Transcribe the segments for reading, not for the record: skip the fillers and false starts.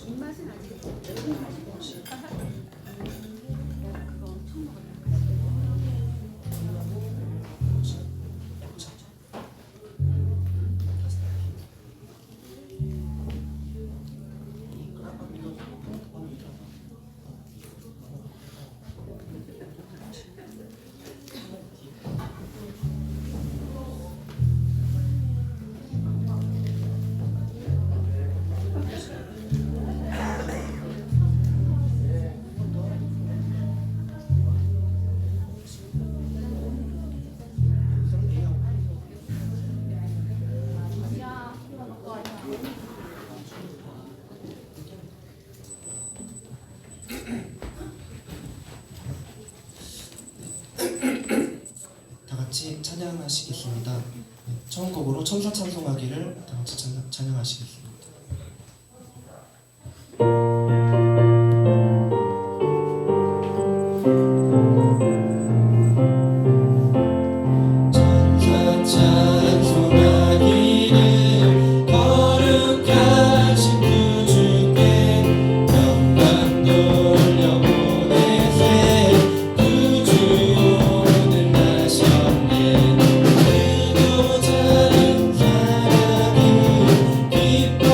입맛은 아직 다 같이 찬양하시겠습니다. 처음 곡으로 천사 찬송하기를 다 같이 찬양하시겠습니다. 기뻐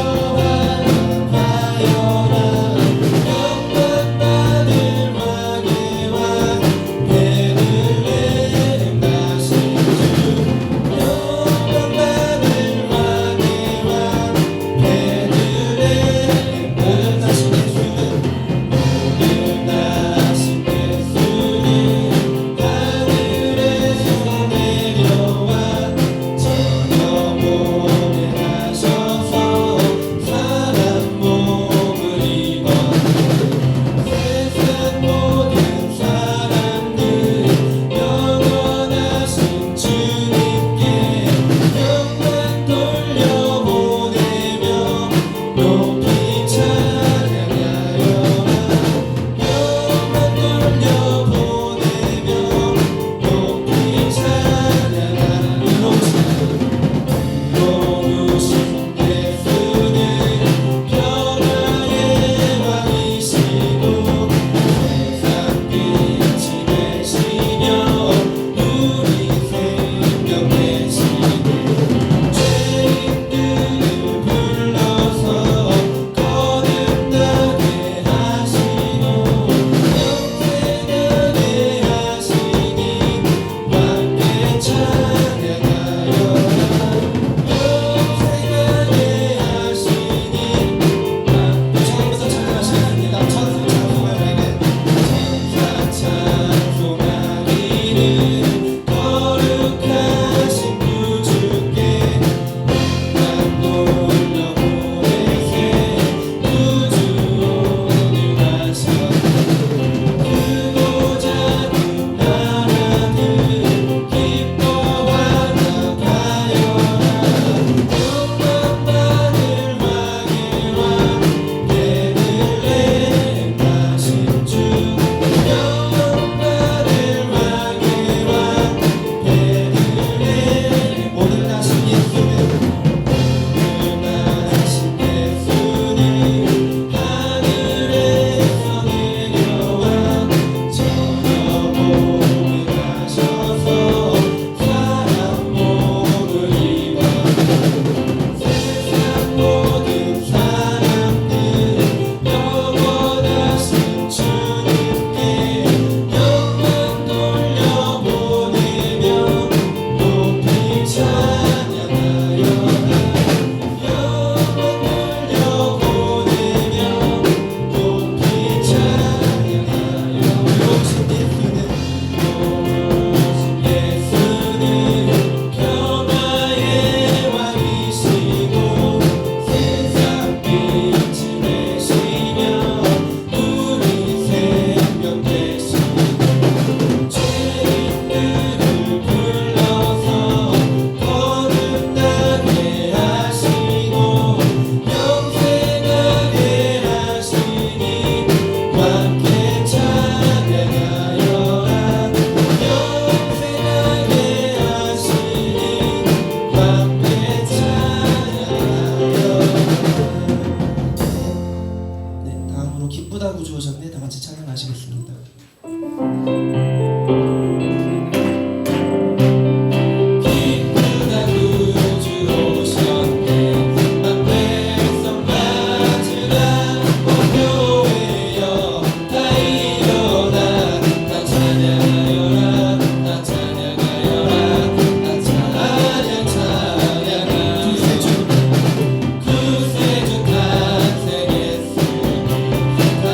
다음으로 기쁘다 구주 오셨네 다 같이 찬양하시겠습니다.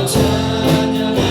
찬양하여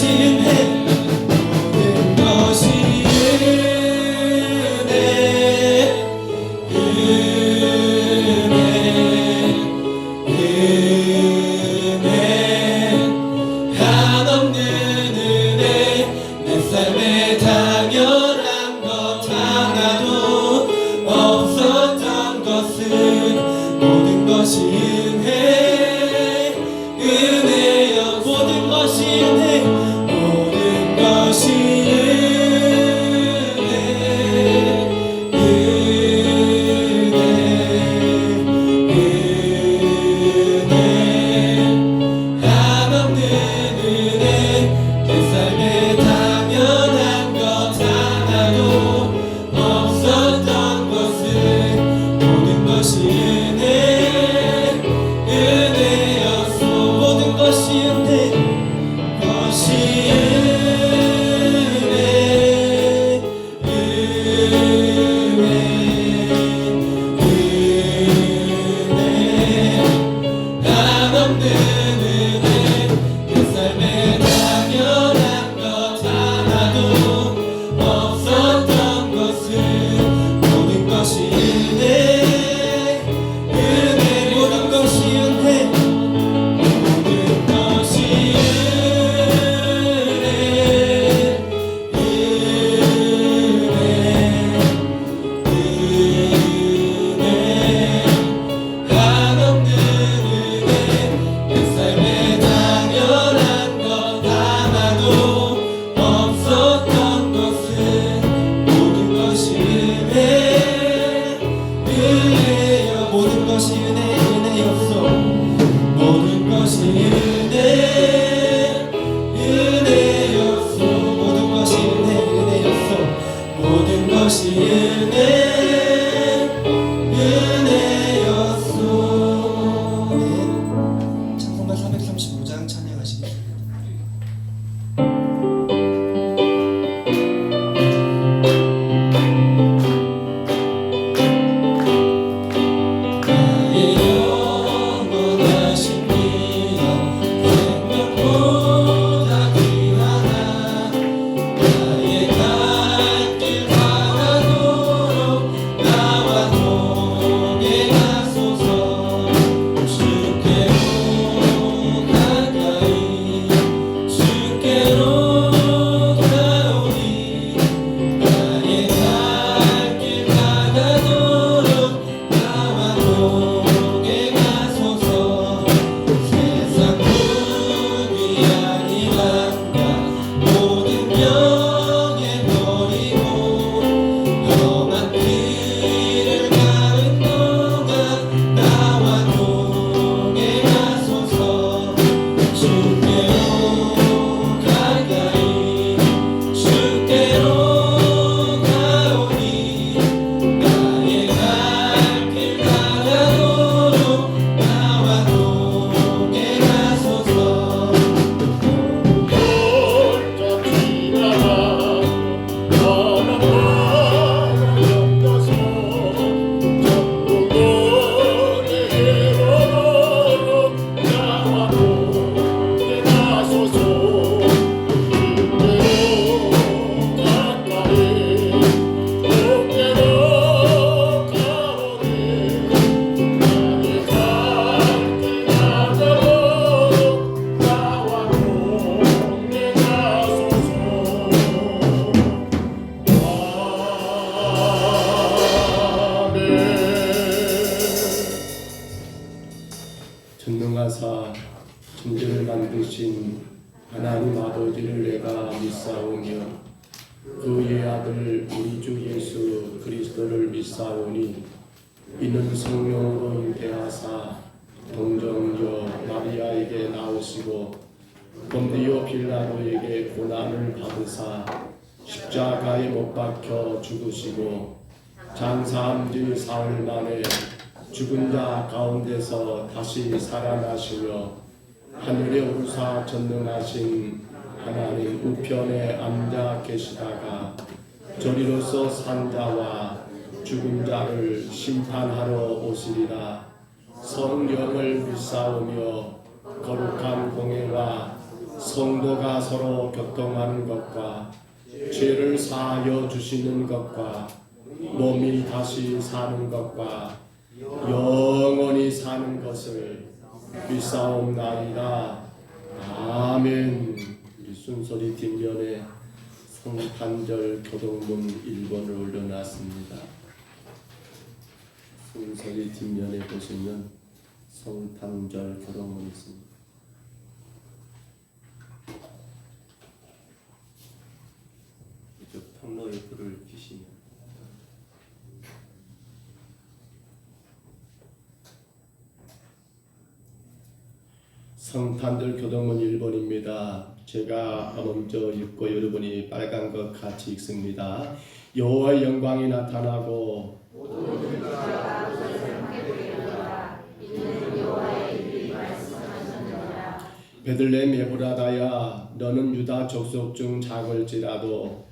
은혜 모든 것이 은혜 한없는 은혜 내 삶에 당연한 것 하나도 없었던 것은 모든 것이 은혜여 모든 것이 은혜 모든 것이 한없는 은혜 내 삶에 당연한 것 하나도 없었던 것은 모든 것이 은혜였소 모든 것이 은혜 것이 한없는 은혜 내 삶에 당연한 것 하나도 없었던 것은 모든 것이 모든 것이 은혜 모든 것이 한없는 은혜 내 삶에 당연한 것 하나도 없었던 것은 모든 것이 은혜여 모든 것이 은혜였소 모든 것이 은혜였소 모든 것이 은혜였소 모든 것이 은혜였소 네. 찬송가 435장 찬양하시겠습니다. 나의 영원하신 이여 생명보다 귀하나 나의 갈 길 가다도록 나와 동행 하소서 주께로 가까이 주께로 가오니 나의 갈 길 가다도록 나와 동행 하소서 세상 꿈이 아니란가 모든 명예 버리고 험한 길을 가는 동안 나와 동행 하소서 주께로 가까이 주께로 가오니 나의 갈 길 가다도록 나와 동행 하소서 전능하사 천지를 만드신 하나님 아버지를 내가 믿사오며 그의 아들 우리 주 예수 그리스도를 믿사오니 이는 성령으로 인대하사 동정녀 마리아에게 나오시고 본디오 빌라도에게 고난을 받으사 십자가에 못 박혀 죽으시고 장사한 지 사흘 만에 죽은 자 가운데서 다시 살아나시며 하늘에 오르사 전능하신 하나님 우편에 앉아 계시다가 저리로서 산 자와 죽은 자를 심판하러 오시리라. 성령을 믿사오며 거룩한 공회와 성도가 서로 교통하는 것과 죄를 사하여 주시는 것과 몸이 다시 사는 것과 영원히 사는 것을 믿사옵나이다. 아멘. 우리 순서리 뒷면에 성탄절 교동문 1번을 올려놨습니다. 순서리 뒷면에 보시면 성탄절 교동문이 있습니다. 이쪽 통로에 불을 켜시면 성탄절 교동문 1번입니다. 제가 먼저 읽고 여러분이 빨간 것 같이 읽습니다. 여호와의 영광이 나타나고 베들레헴 에브라다야 너는 유다 족속 중 작을지라도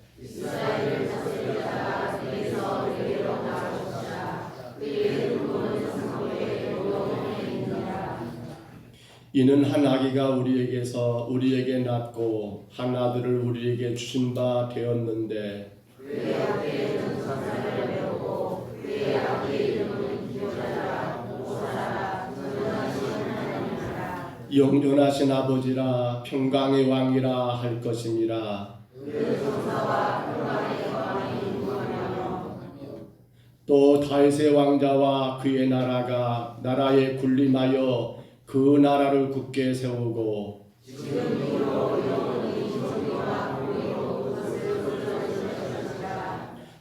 이는 한 아기가 우리에게 낳고 한 아들을 우리에게 주신 바 되었는데 그의 앞에는 천사를 배우고 그의 아기의 이름은 기도자라 보호자라 영존하신 아버지라 평강의 왕이라 할 것임이라. 그 천사와 평강의 왕이 인도하며 또 다윗의 왕자와 그의 나라에 군림하여 그 나라를 굳게 세우고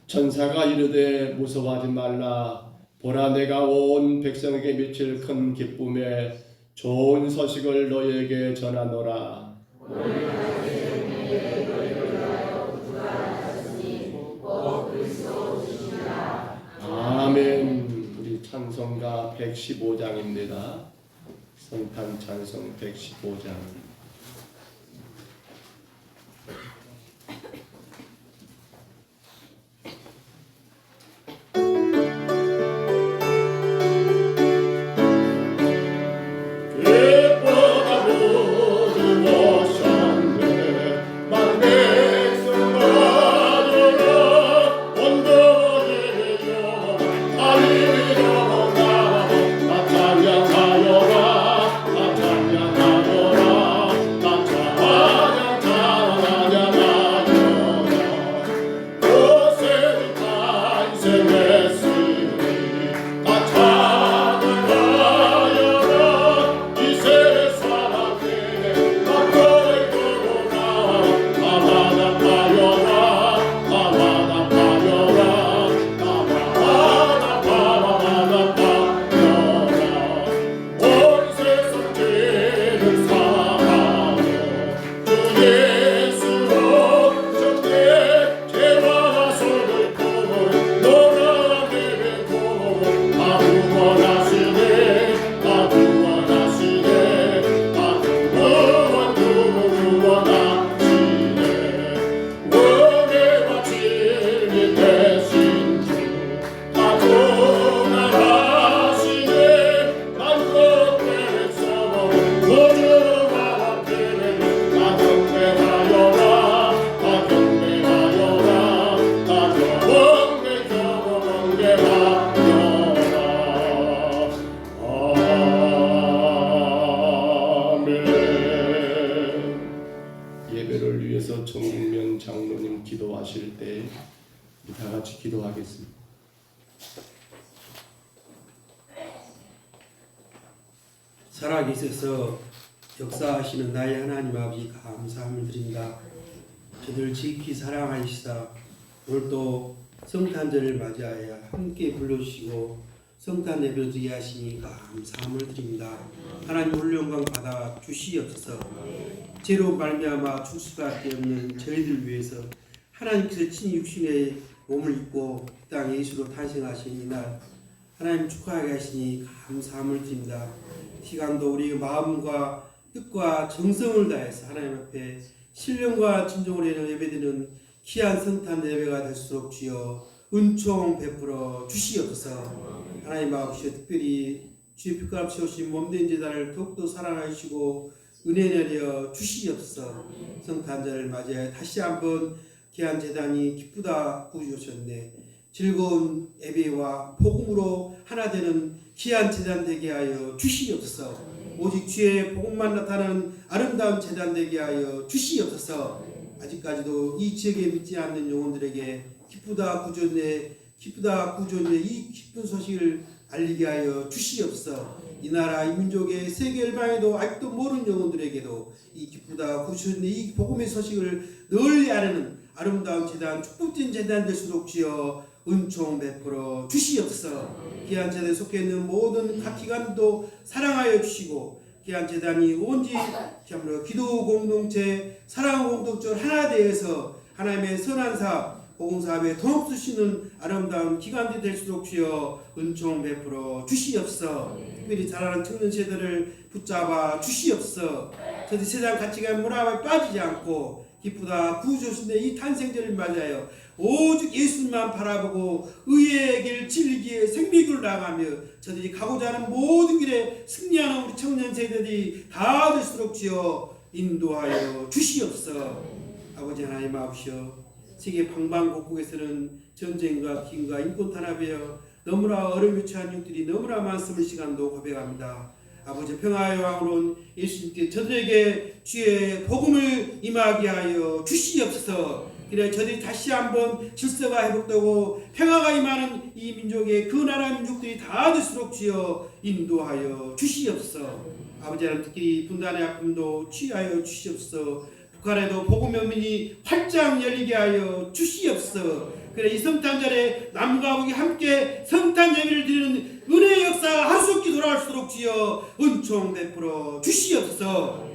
천사가 이르되 무서워하지 말라. 보라 내가 온 백성에게 미칠 큰 기쁨에 좋은 소식을 너희에게 전하노라. 아멘. 우리 찬송가 115장입니다. 성탄 찬송 115장. 정국면 장로님 기도하실 때 다 같이 기도하겠습니다. 살아계셔서 역사하시는 나의 하나님 아버지 감사함을 드립니다. 저들 지극히 사랑하시사 오늘 또 성탄절을 맞이하여 함께 불러주시고 성탄 예배를 드리게 하시니 감사함을 드립니다. 하나님 홀로 영광 받아 주시옵소서. 죄로 말미암아 죽을 수밖에 없는 저희들 위해서 하나님께서 친히 육신의 몸을 입고 이 땅 예수로 탄생하신 이날 하나님 축하하게 하시니 감사함을 드립니다. 시간도 우리의 마음과 뜻과 정성을 다해서 하나님 앞에 신령과 진정으로 예배드리는 귀한 성탄 예배가 될수록 주여 은총 베풀어 주시옵소서. 하나님 아버지 특별히 주의 빛깔 채우신 몸된 제단을 더욱더 사랑하시고 은혜 내려 주시옵소서. 성탄절을 맞이해 다시 한번 귀한 재단이 기쁘다 구주셨네. 즐거운 예배와 복음으로 하나 되는 귀한 재단 되게 하여 주시옵소서. 오직 주의 복음만 나타나는 아름다운 재단 되게 하여 주시옵소서. 아직까지도 이 지역에 믿지 않는 영혼들에게 기쁘다 구주네 이 기쁜 소식을 알리게 하여 주시옵소서. 이 나라 이 민족의 세계 열방에도 아직도 모르는 영혼들에게도 이 기쁘다 구주네 이 복음의 소식을 널리 아뢰는 아름다운 재단 축복된 재단 될수록 주여 은총 베풀어 주시옵소서. 귀한 재단에 속해 있는 모든 각 기관도 사랑하여 주시고 귀한 재단이 온지 참으로 기도 공동체 사랑 공동체 하나 되어서 하나님의 선한 사업 복음 사업에 동업주시는 아름다운 기관들이 될수록 주여 은총 베풀어 주시옵소서. 특별히 자라는 청년 세대를 붙잡아 주시옵소서. 저들 세상 가치가 문화에 빠지지 않고 기쁘다 구주신의 이 탄생절을 맞아요. 오직 예수님만 바라보고 의의 길 진리기에 생명을 나가며 저들이 가고자 하는 모든 길에 승리하는 우리 청년 세대들이 다 될수록 주여 인도하여 주시옵소서. 아버지 하나님 아버지여 세계 방방곡곡에서는 전쟁과 빈과 인권 탄압이여 너무나 어려움에 처한 육들이 너무나 많음을 시간도 고백합니다. 아버지 평화의 왕으로 예수님께 저들에게 주의 복음을 임하게 하여 주시옵소서. 그래 저들이 다시 한번 질서가 회복되고 평화가 임하는 이 민족의 그 나라 민족들이 다 될수록 주여 인도하여 주시옵소서. 아버지 하나님 특히 분단의 아픔도 취하여 주시옵소서. 북한에도 복음의 문이 활짝 열리게 하여 주시옵소서. 그래 이 성탄절에 남과 북이 함께 성탄 예배를 드리는 은혜의 역사가 하루속히 돌아올수록 주여 은총 베풀어 주시옵소서.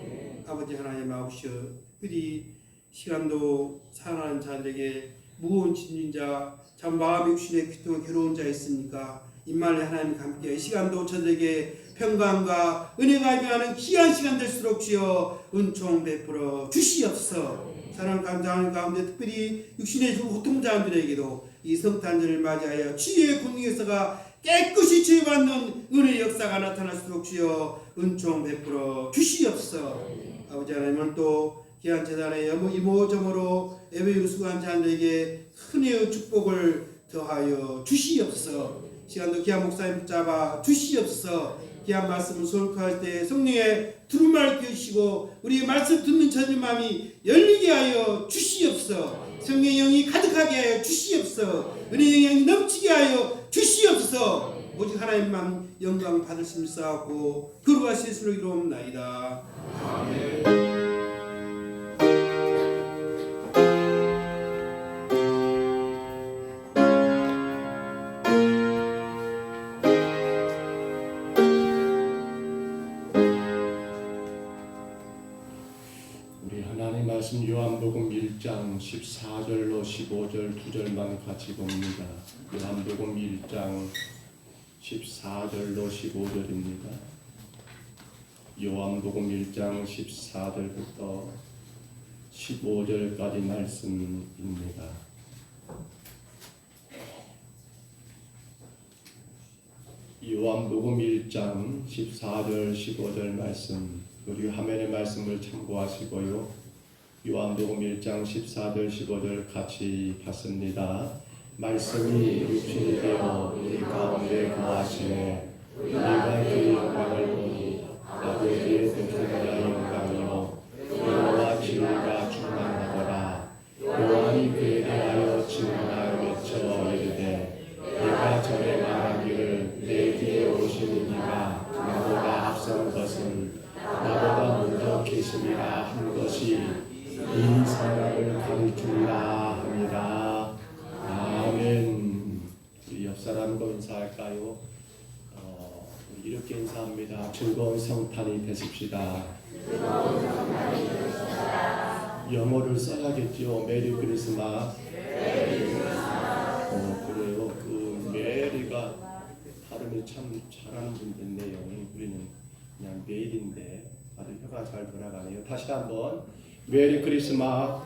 아버지 하나님 아버지여 특별히 시간도 사랑하는 자들에게 무거운 진진자 참 마음의 육신의 귀통에 괴로운 자 있습니까? 임만의 하나님과 함께 시간도 저들에게 평강과 은혜가 임하는 귀한 시간 될수록 주여 은총 베풀어 주시옵소서. 사랑 감사하는 가운데 특별히 육신의 고통자들에게도 이 성탄절을 맞이하여 치유의 군능에서가 깨끗이 치유받는 은혜의 역사가 나타날수록 주여 은총 베풀어 주시옵소서. 아버지 하나님은 또 귀한 재단의 이모저모로 예배를 수고한 자들에게 은혜의 축복을 더하여 주시옵소서. 시간도 귀한 목사님 붙잡아 주시옵소서. 귀한 말씀을 설교할 때 성령의 두루마를 켜주시고 우리 말씀 듣는 저들 마음이 열리게 하여 주시옵소서. 성령의 영이 가득하게 하여 주시옵소서. 은혜의 영이 넘치게 하여 주시옵소서. 오직 하나님만 영광 받을 수 있사옵고 거룩하신 예수로 이루옵나이다. 아멘. 말씀 요한복음 1장 14절로 15절 2절만 같이 봅니다. 요한복음 1장 14절로 15절입니다. 요한복음 1장 14절부터 15절까지 말씀입니다. 요한복음 1장 14절 15절 말씀 우리 화면의 말씀을 참고하시고요. 요한복음 1장 14절 15절 같이 봤습니다. 말씀이 육신이 되어 우리 가운데 거하시네 우리가 그 영광을 보니 아버지의 독생자 영광이요 영과 진리가 충만하더라. 요한이 그에 대하여 증언하여 외쳐 이르되 내가 전에 말하기를 내 뒤에 오시는 이가 나보다 앞선 것은 나보다 먼저 계심이라 한 것이 이 사람을 가르치라 합니다. 아멘. 우리 옆 사람과 인사할까요? 우리 이렇게 인사합니다. 즐거운 성탄이 되십시다. 영어를 써야겠죠. 메리 크리스마스. 그래요. 그 메리가 발음이 참 잘하는 분인데요. 우리는 그냥 메일인데 아주 혀가 잘 돌아가네요. 다시 한번. 메리 크리스마스.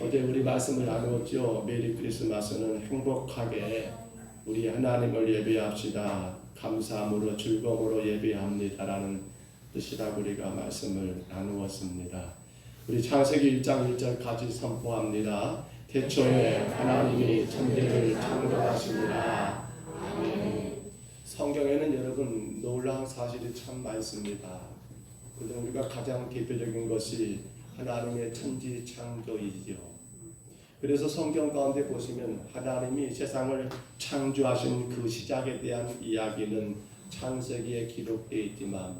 어제 우리 말씀을 나누었죠. 메리 크리스마스는 행복하게 우리 하나님을 예배합시다. 감사함으로 즐거움으로 예배합니다라는 뜻이라고 우리가 말씀을 나누었습니다. 우리 창세기 1장 1절 같이 선포합니다. 태초에 하나님이 천지를 창조하시니라. 아멘. 성경에는 여러분 놀라운 사실이 참 많습니다. 그런데 우리가 가장 대표적인 것이 하나님의 천지 창조이지요. 그래서 성경 가운데 보시면 하나님이 세상을 창조하신 그 시작에 대한 이야기는 창세기에 기록되어 있지만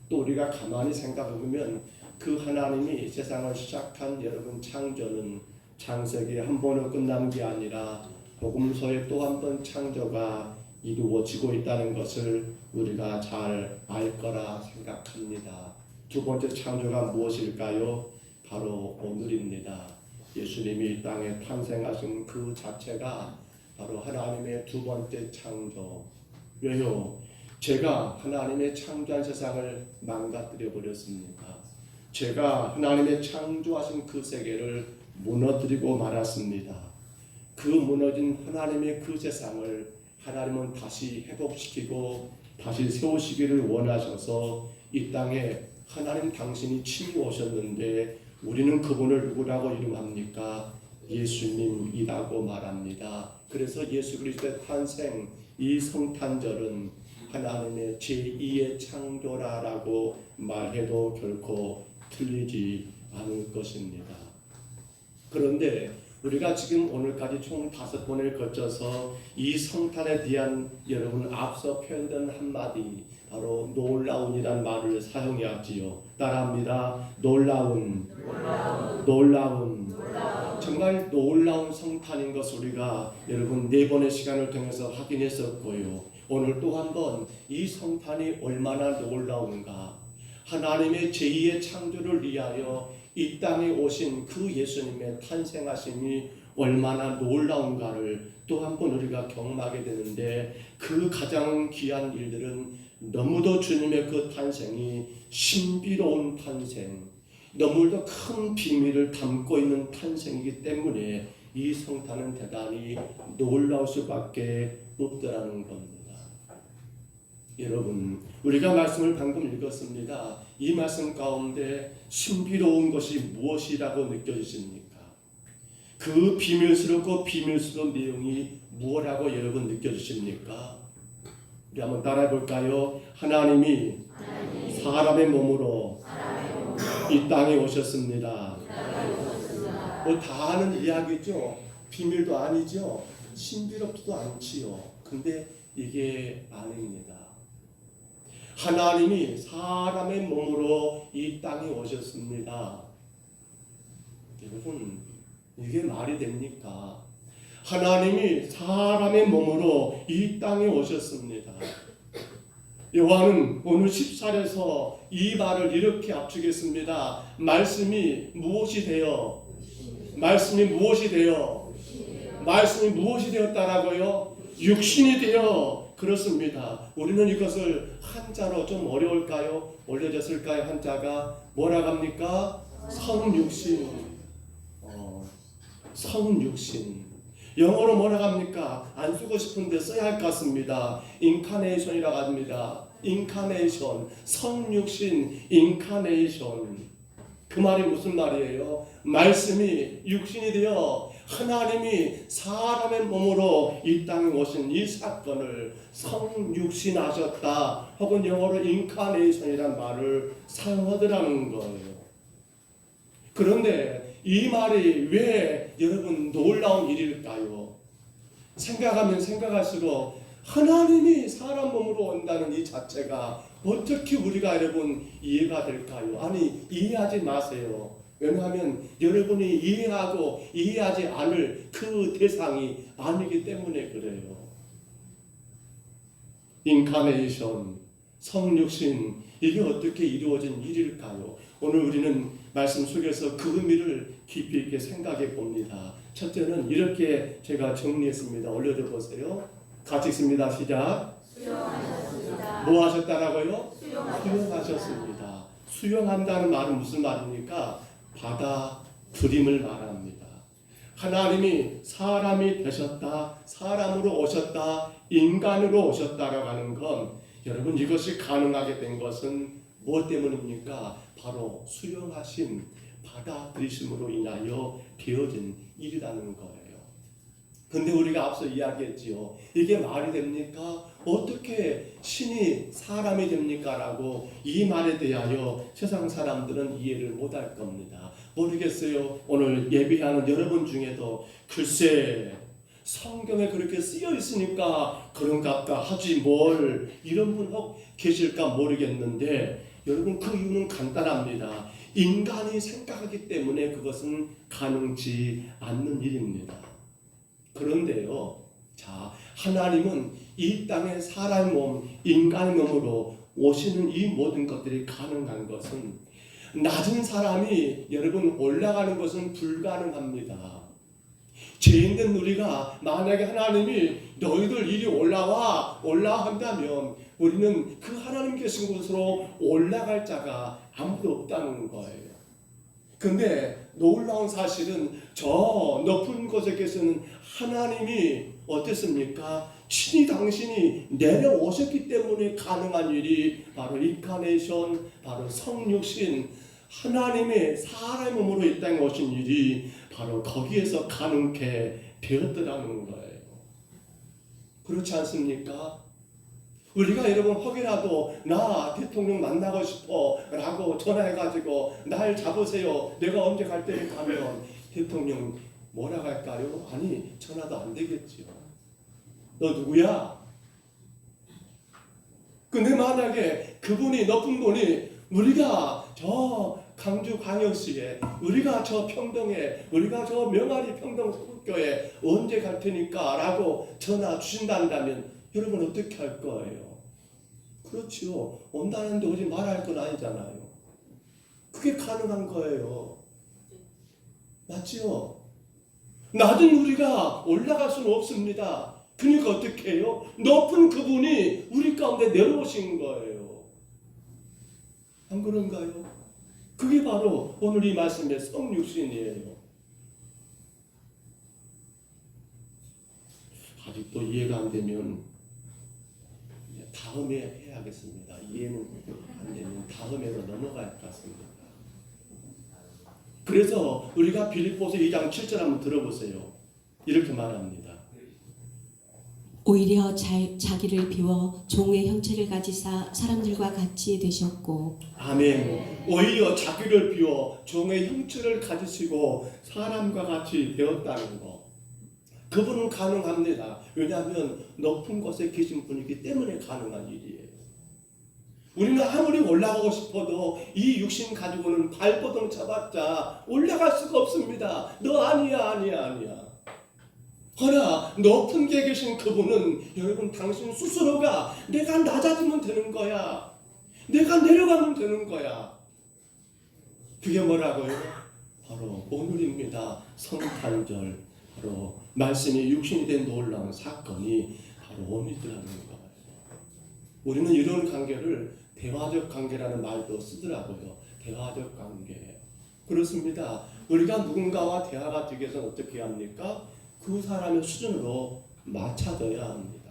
또 우리가 가만히 생각해 보면 그 하나님이 세상을 시작한 여러분 창조는 창세기에 한 번으로 끝난 게 아니라 복음서에 또 한 번 창조가 이루어지고 있다는 것을 우리가 잘 알 거라 생각합니다. 두 번째 창조가 무엇일까요? 바로 오늘입니다. 예수님이 이 땅에 탄생하신 그 자체가 바로 하나님의 두 번째 창조. 왜요? 제가 하나님의 창조한 세상을 망가뜨려 버렸습니다. 제가 하나님의 창조하신 그 세계를 무너뜨리고 말았습니다. 그 무너진 하나님의 그 세상을 하나님은 다시 회복시키고 다시 세우시기를 원하셔서 이 땅에 하나님 당신이 친히 오셨는데 우리는 그분을 누구라고 이름합니까? 예수님이라고 말합니다. 그래서 예수 그리스도의 탄생, 이 성탄절은 하나님의 제2의 창조라라고 말해도 결코 틀리지 않을 것입니다. 그런데 우리가 지금 오늘까지 총 5번을 거쳐서 이 성탄에 대한 여러분 앞서 표현된 한마디 바로 놀라운이란 말을 사용해왔지요. 따라합니다. 놀라운. 정말 놀라운 성탄인 것을 우리가 여러분 4번의 시간을 통해서 확인했었고요. 오늘 또 한번 이 성탄이 얼마나 놀라운가, 하나님의 제2의 창조를 위하여 이 땅에 오신 그 예수님의 탄생하심이 얼마나 놀라운가를 또 한번 우리가 경험하게 되는데, 그 가장 귀한 일들은 너무도 주님의 그 탄생이 신비로운 탄생, 너무도 큰 비밀을 담고 있는 탄생이기 때문에 이 성탄은 대단히 놀라울 수밖에 없더라는 겁니다. 여러분, 우리가 말씀을 방금 읽었습니다. 이 말씀 가운데 신비로운 것이 무엇이라고 느껴지십니까? 그 비밀스럽고 비밀스러운 내용이 무엇이라고 여러분 느껴지십니까? 우리 한번 따라해 볼까요? 하나님이 사람의 몸으로 이 땅에 오셨습니다. 뭐 다 아는 이야기죠. 비밀도 아니죠. 신비롭지도 않지요. 근데 이게 아닙니다. 하나님이 사람의 몸으로 이 땅에 오셨습니다. 여러분, 이게 말이 됩니까? 하나님이 사람의 몸으로 이 땅에 오셨습니다. 요한은 오늘 14절에서 이 말을 이렇게 압축했습니다. 말씀이 무엇이 되어? 말씀이 무엇이 되어? 말씀이 무엇이 되었다라고요? 육신이 되어. 그렇습니다. 우리는 이것을 한자로 좀 어려울까요? 올려졌을까요? 한자가 뭐라고 합니까? 성육신. 성육신. 영어로 뭐라고 합니까? 안 쓰고 싶은데 써야 할 것 같습니다. 인카네이션이라고 합니다. 인카네이션, 성육신, 인카네이션. 그 말이 무슨 말이에요? 말씀이 육신이 되어 하나님이 사람의 몸으로 이 땅에 오신 이 사건을 성육신하셨다, 혹은 영어로 인카네이션이라는 말을 사용하더라는 거예요. 그런데 이 말이 왜 여러분 놀라운 일일까요? 생각하면 생각할수록 하나님이 사람 몸으로 온다는 이 자체가 어떻게 우리가 여러분 이해가 될까요? 아니, 이해하지 마세요. 왜냐하면 여러분이 이해하고 이해하지 않을 그 대상이 아니기 때문에 그래요. 인카네이션, 성육신, 이게 어떻게 이루어진 일일까요? 오늘 우리는 말씀 속에서 그 의미를 깊이 있게 생각해 봅니다. 첫째는 이렇게 제가 정리했습니다. 올려줘 보세요. 같이 있습니다. 시작. 수용하셨습니다. 뭐 하셨다라고요? 수용하셨습니다. 수용한다는 말은 무슨 말입니까? 받아들임을 말합니다. 하나님이 사람이 되셨다, 사람으로 오셨다, 인간으로 오셨다라고 하는 건, 여러분, 이것이 가능하게 된 것은 무엇 때문입니까? 바로 수용하심, 받아들이심으로 인하여 되어진 일이라는 거예요. 근데 우리가 앞서 이야기했지요. 이게 말이 됩니까? 어떻게 신이 사람이 됩니까? 라고 이 말에 대하여 세상 사람들은 이해를 못할 겁니다. 모르겠어요. 오늘 예배하는 여러분 중에도 글쎄 성경에 그렇게 쓰여 있으니까 그런갑다 하지 뭘 이런 분 혹 계실까 모르겠는데 여러분 그 이유는 간단합니다. 인간이 생각하기 때문에 그것은 가능치 않는 일입니다. 그런데요, 자, 하나님은 이 땅에 사람의 몸, 인간의 몸으로 오시는 이 모든 것들이 가능한 것은 낮은 사람이 여러분 올라가는 것은 불가능합니다. 죄인된 우리가 만약에 하나님이 너희들 이리 올라와 한다면 우리는 그 하나님 계신 곳으로 올라갈 자가 아무도 없다는 거예요. 근데 놀라운 사실은 저 높은 곳에 계시는 하나님이 어땠습니까? 친히 당신이 내려오셨기 때문에 가능한 일이 바로 인카네이션, 바로 성육신, 하나님의 사람의 몸으로 이 땅에 오신 일이 바로 거기에서 가능케 되었더라는 거예요. 그렇지 않습니까? 우리가 여러분 혹이라도 나 대통령 만나고 싶어 라고 전화해가지고 날 잡으세요. 내가 언제 갈 때를 가면 대통령 뭐라고 할까요? 아니 전화도 안 되겠지요. 너 누구야? 근데 만약에 그분이 높은 분이 우리가 저 강주광역시에 우리가 저 평동에 우리가 저 명아리 평동서구교에 언제 갈 테니까 라고 전화 주신다면 여러분 어떻게 할 거예요? 그렇지요. 온다는데 오지 말아야 할 건 아니잖아요. 그게 가능한 거예요. 맞지요? 낮은 우리가 올라갈 수는 없습니다. 그러니까 어떻게 해요? 높은 그분이 우리 가운데 내려오신 거예요. 안 그런가요? 그게 바로 오늘 이 말씀의 성육신이에요. 아직도 이해가 안 되면 다음에 해야겠습니다. 이해는 안 되면 다음에로 넘어갈 것 같습니다. 그래서 우리가 빌립보서 2장 7절 한번 들어보세요. 이렇게 말합니다. 오히려 자기를 비워 종의 형체를 가지사 사람들과 같이 되셨고 아멘. 오히려 자기를 비워 종의 형체를 가지시고 사람과 같이 되었다는 거. 그분은 가능합니다. 왜냐하면 높은 곳에 계신 분이기 때문에 가능한 일이에요. 우리는 아무리 올라가고 싶어도 이 육신 가지고는 발버둥 쳐봤자 올라갈 수가 없습니다. 너 아니야. 허나 높은 데 계신 그분은 여러분 당신 스스로가 내가 낮아지면 되는 거야. 내가 내려가면 되는 거야. 그게 뭐라고요? 바로 오늘입니다. 성탄절. 바로 말씀이 육신이 된 놀라운 사건이 바로 오늘이라는 거예요. 우리는 이런 관계를 대화적 관계라는 말도 쓰더라고요. 대화적 관계. 그렇습니다. 우리가 누군가와 대화가 되기 위해서는 어떻게 합니까? 그 사람의 수준으로 맞춰져야 합니다.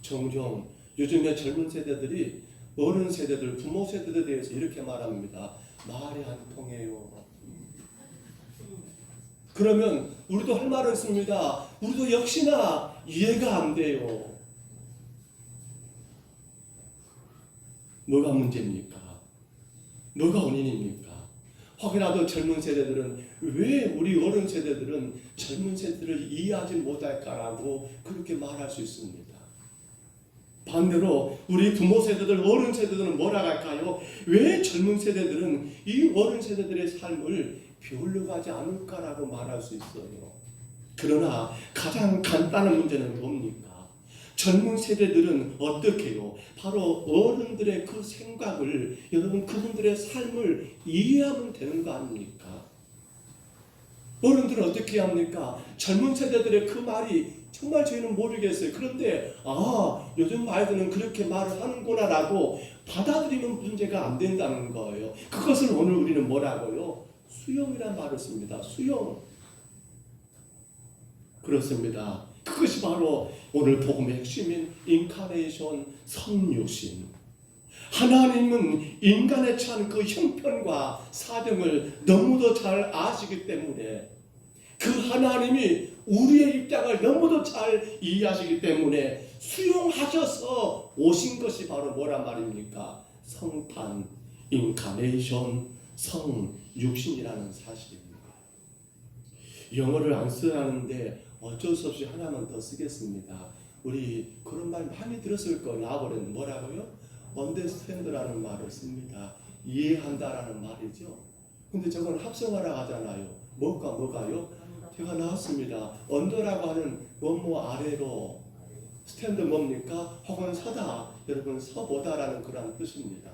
종종 요즘에 젊은 세대들이 어른 세대들, 부모 세대들에 대해서 이렇게 말합니다. 말이 안 통해요. 그러면 우리도 할 말은 있습니다. 우리도 역시나 이해가 안 돼요. 뭐가 문제입니까? 뭐가 원인입니까? 혹이라도 젊은 세대들은 왜 우리 어른 세대들은 젊은 세대들을 이해하지 못할까라고 그렇게 말할 수 있습니다. 반대로 우리 부모 세대들, 어른 세대들은 뭐라 할까요? 왜 젊은 세대들은 이 어른 세대들의 삶을 배우려고 하지 않을까라고 말할 수 있어요. 그러나 가장 간단한 문제는 뭡니까? 젊은 세대들은 어떻게 해요? 바로 어른들의 그 생각을 여러분 그분들의 삶을 이해하면 되는 거 아닙니까? 어른들은 어떻게 합니까? 젊은 세대들의 그 말이 정말 저희는 모르겠어요. 그런데 요즘 아이들은 그렇게 말을 하는구나 라고 받아들이는 문제가 안 된다는 거예요. 그것을 오늘 우리는 뭐라고요? 수용이란 말을 씁니다. 수용. 그렇습니다. 그것이 바로 오늘 복음의 핵심인 인카네이션 성육신. 하나님은 인간에 처한 그 형편과 사정을 너무도 잘 아시기 때문에, 그 하나님이 우리의 입장을 너무도 잘 이해하시기 때문에 수용하셔서 오신 것이 바로 뭐란 말입니까? 성탄, 인카네이션, 성육신이라는 사실입니다. 영어를 안 쓰라는데 어쩔 수 없이 하나만 더 쓰겠습니다. 우리 그런 말 많이 들었을 거예요. 나버는 뭐라고요? understand라는 말을 씁니다. 이해한다라는 말이죠. 근데 저건 합성하라 하잖아요. 뭐가요? 제가 나왔습니다. 언더라고 하는 뭐뭐 아래로, 스탠드 뭡니까? 혹은 서다. 여러분 서보다라는 그런 뜻입니다.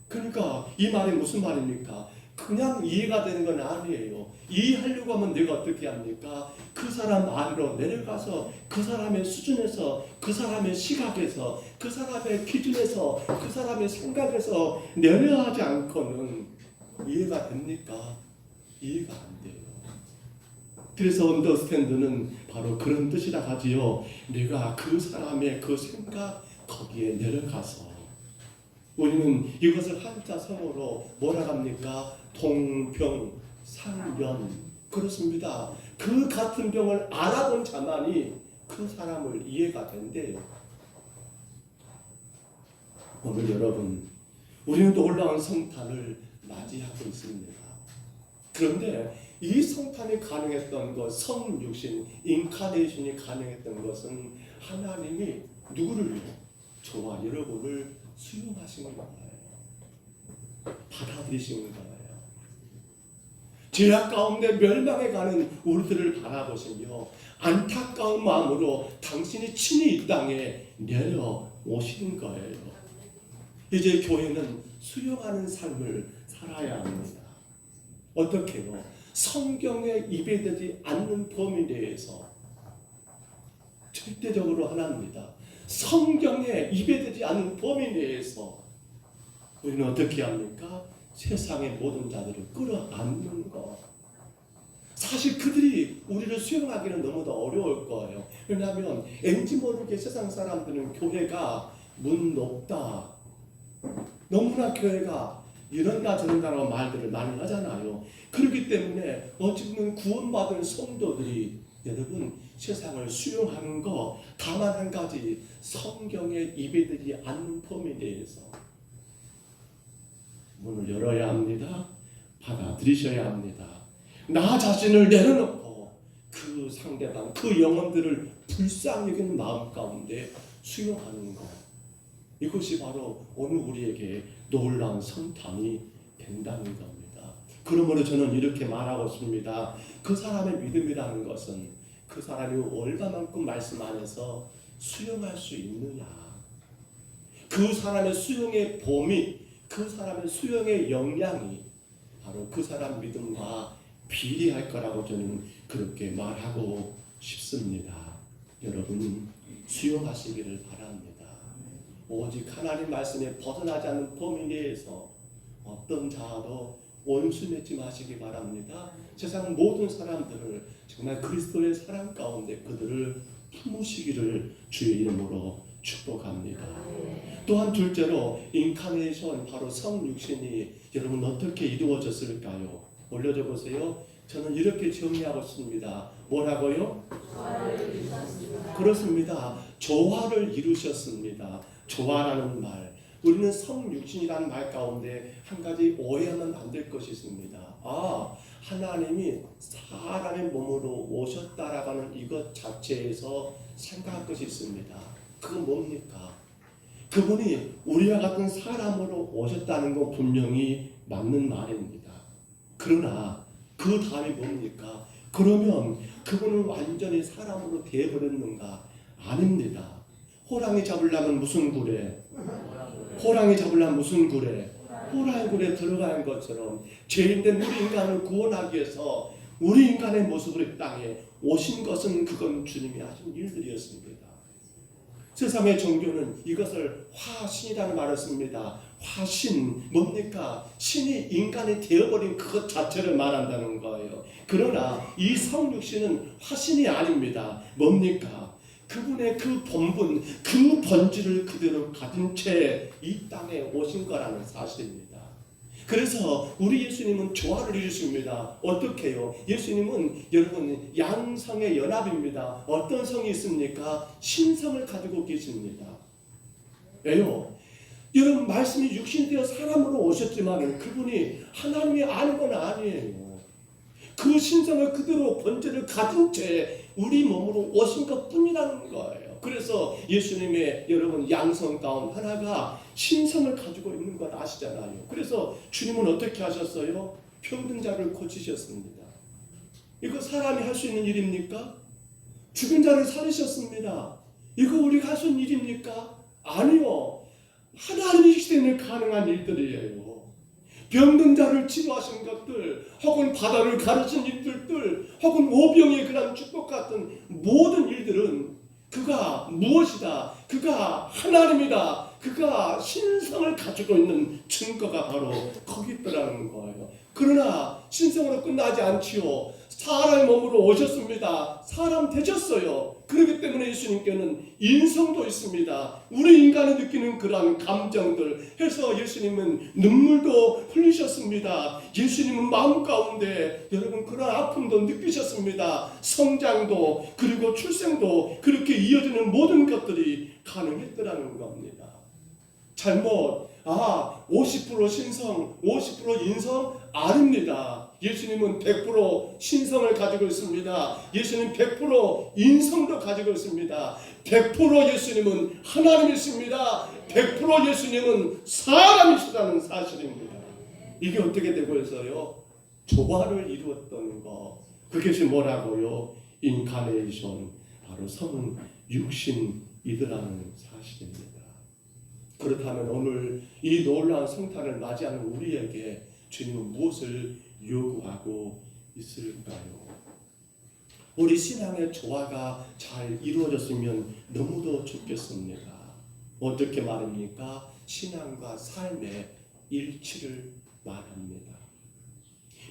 그러니까 이 말이 무슨 말입니까? 그냥 이해가 되는 건 아니에요. 이해하려고 하면 내가 어떻게 합니까? 그 사람 아래로 내려가서 그 사람의 수준에서, 그 사람의 시각에서, 그 사람의 기준에서, 그 사람의 생각에서 내려가지 않고는 이해가 됩니까? 이해가 안 돼요. 그래서 언더스탠드는 바로 그런 뜻이라 하지요. 내가 그 사람의 그 생각 거기에 내려가서, 우리는 이것을 한자 성어로 뭐라 합니까? 동병상련. 그렇습니다. 그 같은 병을 알아본 자만이 그 사람을 이해가 된대요. 오늘 여러분, 우리는 놀라운 성탄을 맞이하고 있습니다. 그런데 이 성탄이 가능했던 것, 성육신, 인카네이션이 가능했던 것은 하나님이 누구를요? 저와 여러분을 수용하신 거예요. 받아들이신 거예요. 죄악 가운데 멸망해 가는 우리들을 바라보시며 안타까운 마음으로 당신이 친히 이 땅에 내려오시는 거예요. 이제 교회는 수용하는 삶을 살아야 합니다. 어떻게요? 성경에 입에되지 않는 범위 내에서, 절대적으로 하나입니다. 성경에 입에되지 않는 범위 내에서 우리는 어떻게 합니까? 세상의 모든 자들을 끌어안는 것. 사실 그들이 우리를 수용하기는 너무도 어려울 거예요. 왜냐하면 왠지 모르게 세상 사람들은 교회가 문 높다, 너무나 교회가 이런다 저런다라고 말들을 많이 하잖아요. 그렇기 때문에 어쨌든 구원받은 성도들이 여러분 세상을 수용하는 거, 다만 한 가지, 성경에 입에되지 않는 범위 내에서 문을 열어야 합니다. 받아들이셔야 합니다. 나 자신을 내려놓고 그 상대방, 그 영혼들을 불쌍히 여기는 마음 가운데 수용하는 것, 이것이 바로 오늘 우리에게 놀라운 성탄이 된다는 겁니다. 그러므로 저는 이렇게 말하고 싶습니다. 그 사람의 믿음이라는 것은 그 사람이 얼마만큼 말씀 안에서 수용할 수 있느냐, 그 사람의 수용의 범위, 그 사람의 수용의 역량이 바로 그 사람 믿음과 비례할 거라고 저는 그렇게 말하고 싶습니다. 여러분 수용하시기를 바랍니다. 오직 하나님 말씀에 벗어나지 않는 범위 내에서 어떤 자도 원수 맺지 마시기 바랍니다. 세상 모든 사람들을 정말 그리스도의 사랑 가운데 그들을 품으시기를 주의 이름으로 축복합니다. 또한 둘째로 인카네이션, 바로 성육신이 여러분 어떻게 이루어졌을까요? 올려줘 보세요. 저는 이렇게 정리하고 있습니다. 뭐라고요? 그렇습니다. 조화를 이루셨습니다. 조화라는 말, 우리는 성육신이라는 말 가운데 한 가지 오해하면 안 될 것이 있습니다. 하나님이 사람의 몸으로 오셨다라고 하는 이것 자체에서 생각할 것이 있습니다. 그건 뭡니까? 그분이 우리와 같은 사람으로 오셨다는 건 분명히 맞는 말입니다. 그러나 그 다음이 뭡니까? 그러면 그분은 완전히 사람으로 되어버렸는가? 아닙니다. 호랑이 잡으려면 무슨 굴에? 호랑이 잡으려면 무슨 굴에? 호랑이 굴에 들어가는 것처럼 죄인된 우리 인간을 구원하기 위해서 우리 인간의 모습으로 이 땅에 오신 것은 그건 주님이 하신 일들이었습니다. 세상의 종교는 이것을 화신이라는 말을 씁니다. 화신, 뭡니까? 신이 인간이 되어버린 그것 자체를 말한다는 거예요. 그러나 이 성육신은 화신이 아닙니다. 뭡니까? 그분의 그 본분, 그 본질을 그대로 가진 채 이 땅에 오신 거라는 사실입니다. 그래서 우리 예수님은 조화를 이루십니다. 어떻게 해요? 예수님은 여러분 양성의 연합입니다. 어떤 성이 있습니까? 신성을 가지고 계십니다. 왜요? 여러분 말씀이 육신되어 사람으로 오셨지만 그분이 하나님이 아닌 건 아니에요. 그 신성을 그대로 본질을 가진 채 우리 몸으로 오신 것 뿐이라는 거예요. 그래서 예수님의 여러분 양성 가운 하나가 신성을 가지고 있는 걸 아시잖아요. 그래서 주님은 어떻게 하셨어요? 병든 자를 고치셨습니다. 이거 사람이 할 수 있는 일입니까? 죽은 자를 살리셨습니다. 이거 우리가 할 수 있는 일입니까? 아니요. 하나님이시기 때문에 가능한 일들이에요. 병든 자를 치료하신 것들, 혹은 바다를 가르친 일들들, 혹은 오병의 그런 축복 같은 모든 일들은 그가 무엇이다? 그가 하나님이다. 그가 신성을 가지고 있는 증거가 바로 거기 있더라는 거예요. 그러나 신성으로 끝나지 않지요. 사람의 몸으로 오셨습니다. 사람 되셨어요. 그렇기 때문에 예수님께는 인성도 있습니다. 우리 인간이 느끼는 그러한 감정들 해서 예수님은 눈물도 흘리셨습니다. 예수님은 마음 가운데 여러분 그런 아픔도 느끼셨습니다. 성장도 그리고 출생도 그렇게 이어지는 모든 것들이 가능했더라는 겁니다. 잘못 50% 신성 50% 인성 아닙니다. 예수님은 100% 신성을 가지고 있습니다. 예수님 100% 인성도 가지고 있습니다. 100% 예수님은 하나님이십니다. 100% 예수님은 사람이시라는 사실입니다. 이게 어떻게 되고 있어요? 조화를 이루었던 거. 그것이 뭐라고요? 인카네이션, 바로 성은 육신이더라는 사실입니다. 그렇다면 오늘 이 놀라운 성탄을 맞이하는 우리에게 주님은 무엇을 요구하고 있을까요? 우리 신앙의 조화가 잘 이루어졌으면 너무도 좋겠습니다. 어떻게 말입니까? 신앙과 삶의 일치를 말합니다.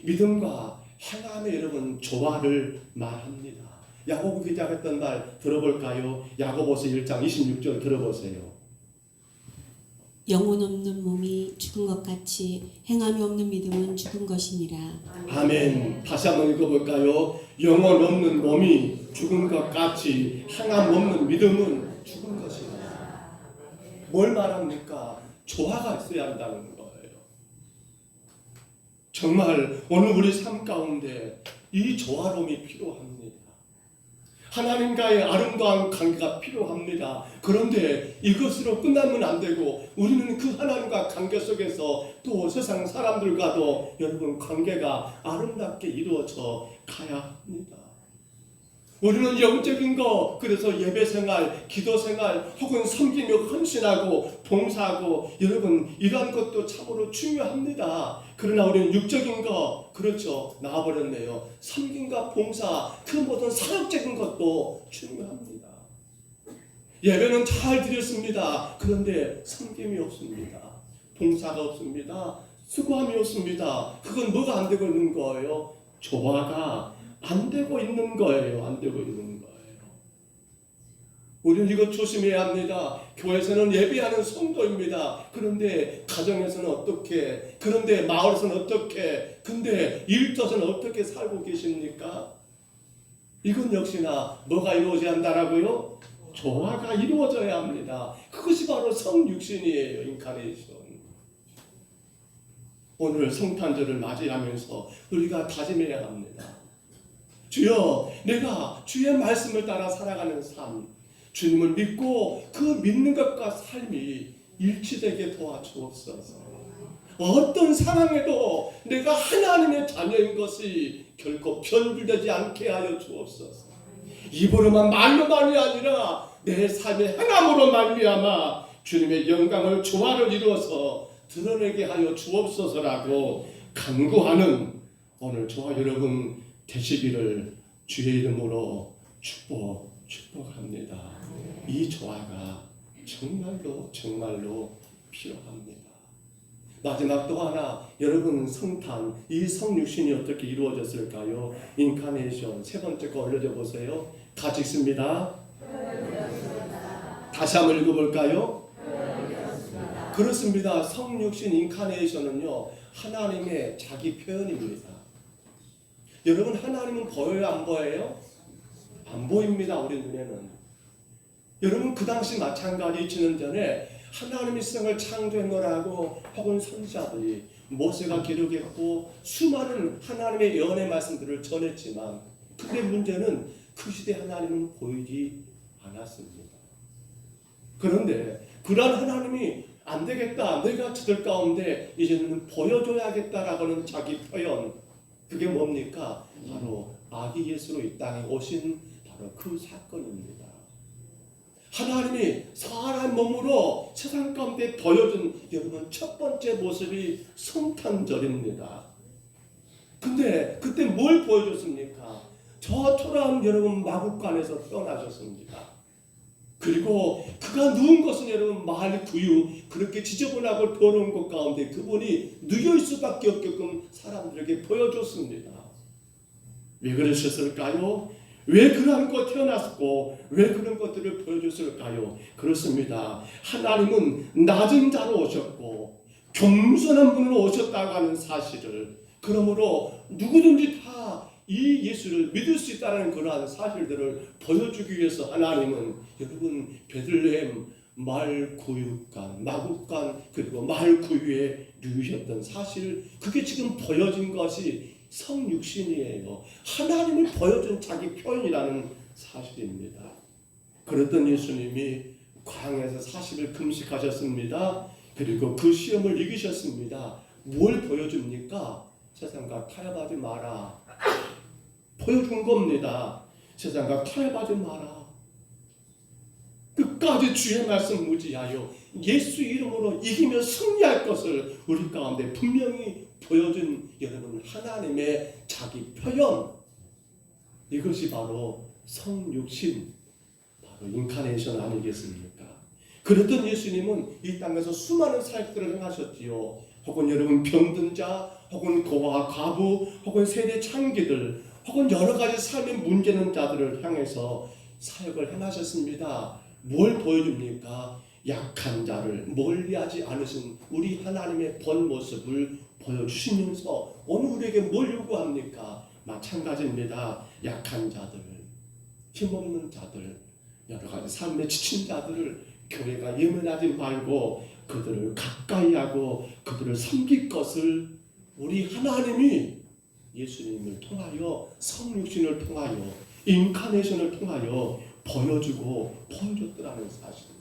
믿음과 행함의 여러분 조화를 말합니다. 야고보 기자가 했던 말 들어볼까요? 야고보서 1장 26절 들어보세요. 영혼 없는 몸이 죽은 것 같이 행함이 없는 믿음은 죽은 것이니라. 아멘. 다시 한번 읽어볼까요? 영혼 없는 몸이 죽은 것 같이 행함 없는 믿음은 죽은 것이다. 뭘 말합니까? 조화가 있어야 한다는 거예요. 정말 오늘 우리 삶 가운데 이 조화로움이 필요합니다. 하나님과의 아름다운 관계가 필요합니다. 그런데 이것으로 끝나면 안 되고 우리는 그 하나님과 관계 속에서 또 세상 사람들과도 여러분 관계가 아름답게 이루어져 가야 합니다. 우리는 영적인 거, 그래서 예배생활, 기도생활, 혹은 섬기며 헌신하고 봉사하고 여러분 이러한 것도 참으로 중요합니다. 그러나 우리는 육적인 거, 그렇죠, 나와버렸네요. 섬김과 봉사, 그 모든 사역적인 것도 중요합니다. 예배는 잘 드렸습니다. 그런데 섬김이 없습니다. 봉사가 없습니다. 수고함이 없습니다. 그건 뭐가 안 되고 있는 거예요? 조화가 안 되고 있는 거예요. 안 되고 있는 거예요. 우리는 이거 조심해야 합니다. 교회에서는 예배하는 성도입니다. 그런데 가정에서는 어떻게? 그런데 마을에서는 어떻게? 근데 일터에서는 어떻게 살고 계십니까? 이건 역시나 뭐가 이루어져야 한다라고요? 조화가 이루어져야 합니다. 그것이 바로 성육신이에요. 인카네이션. 오늘 성탄절을 맞이하면서 우리가 다짐해야 합니다. 주여, 내가 주의 말씀을 따라 살아가는 삶, 주님을 믿고 그 믿는 것과 삶이 일치되게 도와주옵소서. 어떤 상황에도 내가 하나님의 자녀인 것이 결코 변질되지 않게 하여 주옵소서. 입으로만 말로만이 아니라 내 삶의 행함으로 말미암아 주님의 영광을 조화를 이루어서 드러내게 하여 주옵소서라고 간구하는 오늘 저와 여러분 되시기를 주의 이름으로 축복합니다. 이 조화가 정말로 필요합니다. 마지막 또 하나, 여러분 성탄, 이 성육신이 어떻게 이루어졌을까요? 인카네이션 세 번째 거 올려줘 보세요. 같이 읽습니다. 다시 한번 읽어볼까요? 그렇습니다. 성육신 인카네이션은요, 하나님의 자기 표현입니다. 여러분, 하나님은 보여요, 안 보여요? 안 보입니다, 우리 눈에는. 여러분, 그 당시 마찬가지 2000년 전에 하나님이 세상을 창조했노라고 혹은 선지자들이 모세가 기록했고 수많은 하나님의 예언의 말씀들을 전했지만, 근데 문제는 그 시대 하나님은 보이지 않았습니다. 그런데 그러한 하나님이 안 되겠다, 내가 저들 가운데 이제는 보여줘야겠다라고 하는 자기 표현, 그게 뭡니까? 바로 아기 예수로 이 땅에 오신 바로 그 사건입니다. 하나님이 사람 몸으로 세상 가운데 보여준 여러분 첫 번째 모습이 성탄절입니다. 근데 그때 뭘 보여줬습니까? 저 초라한 여러분 마국간에서 태어나셨습니다. 그리고 그가 누운 것은 여러분 마을 구유, 그렇게 지저분하고 더러운 것 가운데 그분이 누울 수밖에 없게끔 사람들에게 보여줬습니다. 왜 그러셨을까요? 왜 그러한 것 태어났고 왜 그런 것들을 보여줬을까요? 그렇습니다. 하나님은 낮은 자로 오셨고 겸손한 분으로 오셨다고 하는 사실을, 그러므로 누구든지 다 이 예수를 믿을 수 있다는 그러한 사실들을 보여주기 위해서 하나님은 여러분 베들레헴 마을 구유간, 마국간, 그리고 마을 구유에 누우셨던 사실, 그게 지금 보여진 것이 성육신이에요. 하나님을 보여준 자기 표현이라는 사실입니다. 그랬던 예수님이 광야에서 40일 금식하셨습니다. 그리고 그 시험을 이기셨습니다. 뭘 보여줍니까? 세상과 타협하지 마라. 보여준 겁니다. 세상과 타협하지 마라. 끝까지 주의 말씀 무지하여 예수 이름으로 이기며 승리할 것을 우리 가운데 분명히 보여준 여러분 하나님의 자기 표현, 이것이 바로 성육신, 바로 인카네이션 아니겠습니까? 그랬던 예수님은 이 땅에서 수많은 사역들을 행하셨지요. 혹은 여러분 병든 자, 혹은 고아, 과부, 혹은 세대 창기들, 혹은 여러 가지 삶의 문제 있는 자들을 향해서 사역을 행하셨습니다. 뭘 보여줍니까? 약한 자를 멀리하지 않으신 우리 하나님의 본 모습을 보여주시면서 오늘 우리에게 뭘 요구합니까? 마찬가지입니다. 약한 자들, 힘없는 자들, 여러 가지 삶에 지친 자들을 교회가 예민하지 말고 그들을 가까이 하고 그들을 섬길 것을 우리 하나님이 예수님을 통하여 성육신을 통하여 인카네이션을 통하여 보여주고 보여줬더라는 사실입니다.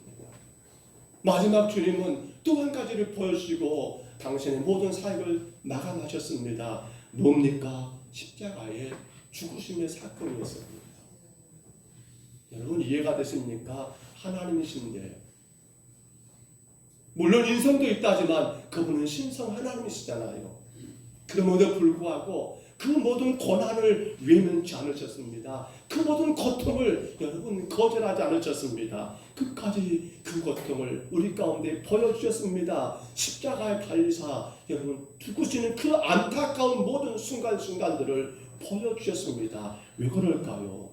마지막 주님은 또 한 가지를 보여주시고 당신의 모든 사역을 마감하셨습니다. 뭡니까? 십자가의 죽으심의 사건이었습니다. 여러분 이해가 되십니까? 하나님이신데, 물론 인성도 있다지만 그분은 신성 하나님이시잖아요. 그럼에도 불구하고 그 모든 고난을 외면치 않으셨습니다. 그 모든 고통을 여러분 거절하지 않으셨습니다. 끝까지 그 고통을 우리 가운데 보여주셨습니다. 십자가에 달리사 여러분 죽으시는 그 안타까운 모든 순간순간들을 보여주셨습니다. 왜 그럴까요?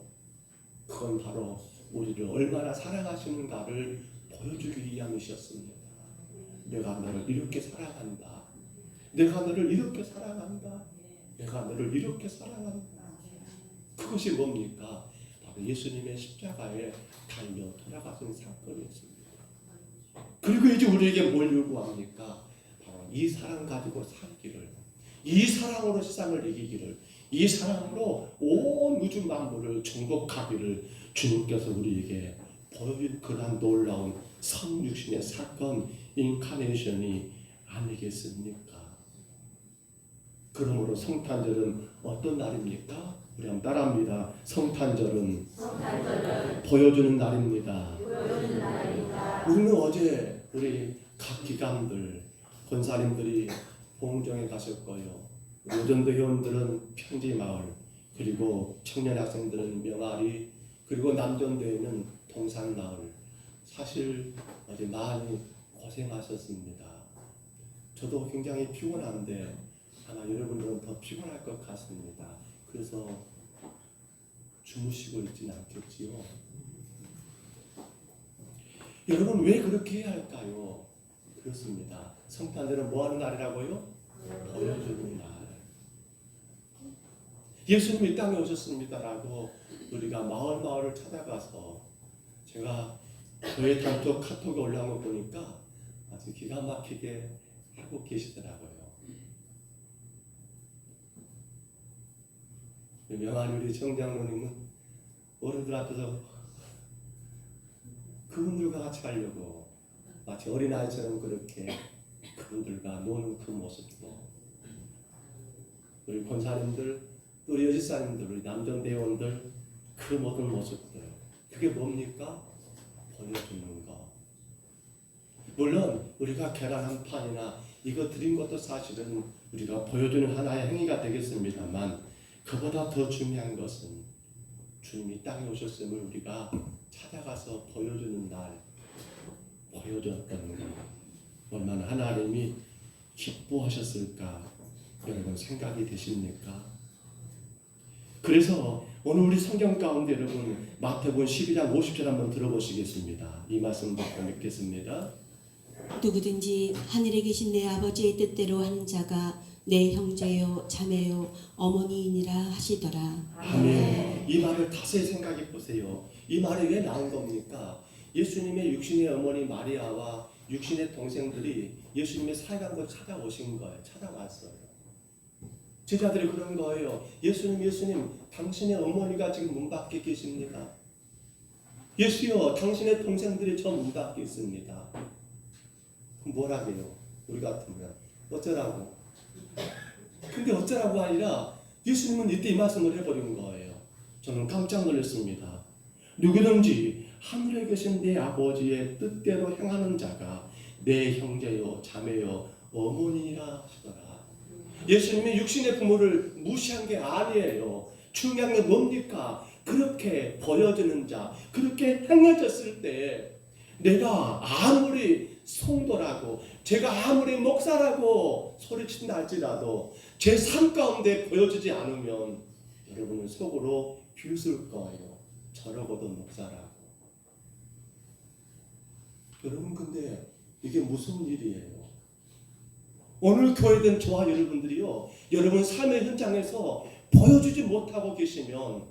그건 바로 우리를 얼마나 사랑하시는가를 보여주기 위함이셨습니다. 내가 너를 이렇게 사랑한다. 내가 너를 이렇게 사랑한다. 내가 너를 이렇게 사랑한다. 그것이 뭡니까? 바로 예수님의 십자가에 달려 돌아가신 사건이었습니다. 그리고 이제 우리에게 뭘 요구합니까? 바로 이 사랑 가지고 살기를, 이 사랑으로 세상을 이기기를, 이 사랑으로 온 우주 만물을 정복하기를 주님께서 우리에게 보여준 그러한 놀라운 성육신의 사건, 인카네이션이 아니겠습니까? 그러므로 성탄절은 어떤 날입니까? 우리 한번 따라합니다. 성탄절은 보여주는 날입니다. 우리는 어제 우리 각 기관들, 권사님들이 봉정에 가셨고요. 오전도 회원들은 평지마을, 그리고 청년 학생들은 명아리, 그리고 남전도에는 동산마을. 사실 어제 많이 고생하셨습니다. 저도 굉장히 피곤한데 아마 여러분들은 더 피곤할 것 같습니다. 그래서 주무시고 있지는 않겠지요. 여러분 왜 그렇게 해야 할까요? 그렇습니다. 성탄절은 뭐 하는 날이라고요? 보여주는 날. 예수님이 이 땅에 오셨습니다라고 우리가 마을을 찾아가서 제가 교회 단톡 카톡에 올라온 거 보니까 아주 기가 막히게 하고 계시더라고요. 명한 우리 정장로님은 어른들 앞에서 그분들과 같이 하려고 마치 어린아이처럼 그렇게 그분들과 노는 그 모습도, 우리 권사님들, 또 우리 여집사님들, 우리 남전대원들 그 모든 모습들, 그게 뭡니까? 보여주는 거. 물론 우리가 계란 한 판이나 이거 드린 것도 사실은 우리가 보여주는 하나의 행위가 되겠습니다만, 그보다 더 중요한 것은 주님이 땅에 오셨음을 우리가 찾아가서 보여주는 날, 보여줬다는 것. 얼마나 하나님이 기뻐하셨을까 여러분 생각이 되십니까? 그래서 오늘 우리 성경 가운데 여러분 마태복음 12장 50절 한번 들어보시겠습니다. 이 말씀 듣고 믿겠습니다. 누구든지 하늘에 계신 내 아버지의 뜻대로 하는 자가 내 형제요 자매요 어머니이니라 하시더라. 아멘. 이 말을 다시 생각해 보세요. 이 말이 왜 나온 겁니까? 예수님의 육신의 어머니 마리아와 육신의 동생들이 예수님의 사역한 걸 찾아오신 거예요. 찾아왔어요. 제자들이 그런 거예요. 예수님, 당신의 어머니가 지금 문 밖에 계십니다. 예수여, 당신의 동생들이 저 문 밖에 있습니다. 그럼 뭐라고요? 우리 같으면 어쩌라고? 근데 어쩌라고 아니라 예수님은 이때 이 말씀을 해버린 거예요. 저는 깜짝 놀랐습니다. 누구든지 하늘에 계신 내 아버지의 뜻대로 행하는 자가 내 형제요 자매요 어머니라 하시더라. 예수님이 육신의 부모를 무시한 게 아니에요. 중요한 게 뭡니까? 그렇게 보여주는 자, 그렇게 행해졌을 때 내가 아무리 성도라고, 제가 아무리 목사라고 소리친다 할지라도 제 삶 가운데 보여주지 않으면 여러분은 속으로 비웃을 거예요. 저러고도 목사라고. 여러분 근데 이게 무슨 일이에요? 오늘 교회된 저와 여러분들이요, 여러분 삶의 현장에서 보여주지 못하고 계시면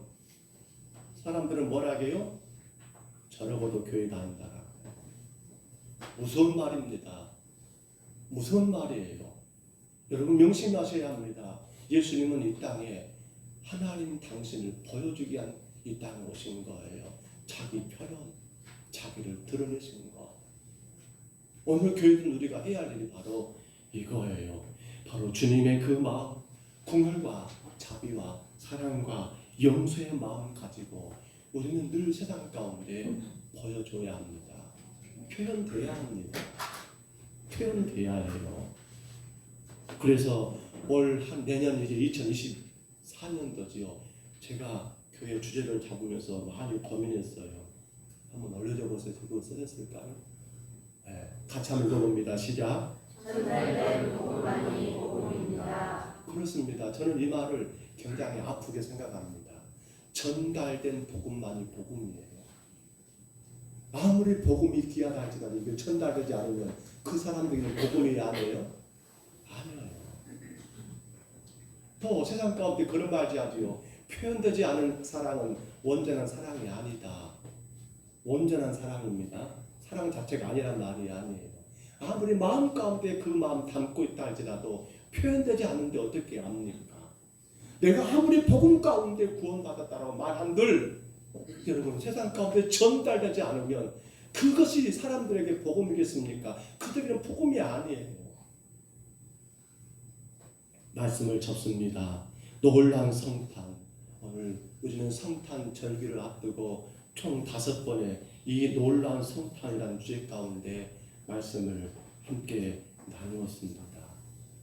사람들은 뭐라 해요? 저러고도 교회 다닌다라고. 무서운 말입니다. 무서운 말이에요. 여러분 명심하셔야 합니다. 예수님은 이 땅에 하나님 당신을 보여주기 위한 이 땅에 오신 거예요. 자기 표현, 자기를 드러내신 거. 오늘 교회는 우리가 해야 할 일이 바로 이거예요. 바로 주님의 그 마음, 궁혈과 자비와 사랑과 용서의 마음 가지고 우리는 늘 세상 가운데 보여줘야 합니다. 표현돼야 합니다. 표현돼야 해요. 그래서 올 한 내년 이제 2024년도지요. 제가 교회 주제를 잡으면서 많이 고민했어요. 한번 올려줘 보세요. 그거 쓰셨을까요? 네, 같이 한번 읽어봅니다. 시작. 전달된 복음만이 복음입니다. 그렇습니다. 저는 이 말을 굉장히 아프게 생각합니다. 전달된 복음만이 복음이에요. 아무리 복음이 귀하다 할지라도 이게 전달되지 않으면 그 사람들에게는 복음이 아니에요? 아니에요. 또 세상 가운데 그런 말이 하지요. 표현되지 않은 사랑은 온전한 사랑이 아니다. 온전한 사랑입니다. 사랑 자체가 아니란 말이 아니에요. 아무리 마음 가운데 그 마음 담고 있다 할지라도 표현되지 않는데 어떻게 합니까? 내가 아무리 복음 가운데 구원받았다라고 말한들 여러분 세상 가운데 전달되지 않으면 그것이 사람들에게 복음이겠습니까? 그들에게는 복음이 아니에요. 말씀을 접습니다. 놀라운 성탄. 오늘 우리는 성탄 절기를 앞두고 총 5번의 이 놀라운 성탄이라는 주제 가운데 말씀을 함께 나누었습니다.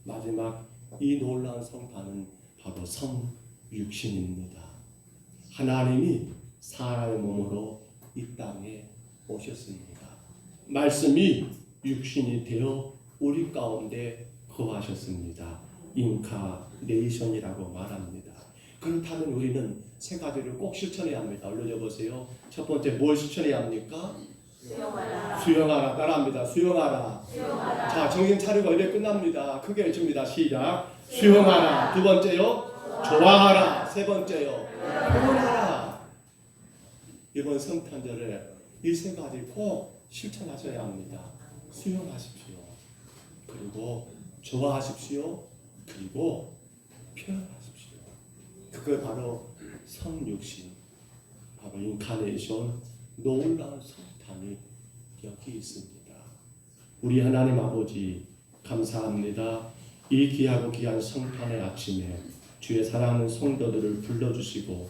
마지막 이 놀라운 성탄은 바로 성육신입니다. 하나님이 사람의 몸으로 이 땅에 오셨습니다. 말씀이 육신이 되어 우리 가운데 거하셨습니다. 인카네이션이라고 말합니다. 그렇다면 우리는 세 가지를 꼭 실천해야 합니다. 올려줘 보세요. 첫 번째 뭘 실천해야 합니까? 수용하라. 따라합니다. 수용하라. 자, 정신 차리고 이제 끝납니다. 크게 외칩니다. 시작. 수용하라. 두 번째요. 좋아하라. 세 번째요. 표현하라. 이번 성탄절에 이 세 가지 꼭 실천하셔야 합니다. 수용하십시오. 그리고 좋아하십시오. 그리고 표현하십시오. 그게 바로 성육신, 바로 인카네이션, 놀라운 성탄이 여기 있습니다. 우리 하나님 아버지 감사합니다. 이 귀하고 귀한 성탄의 아침에 주의 사랑하는 성도들을 불러주시고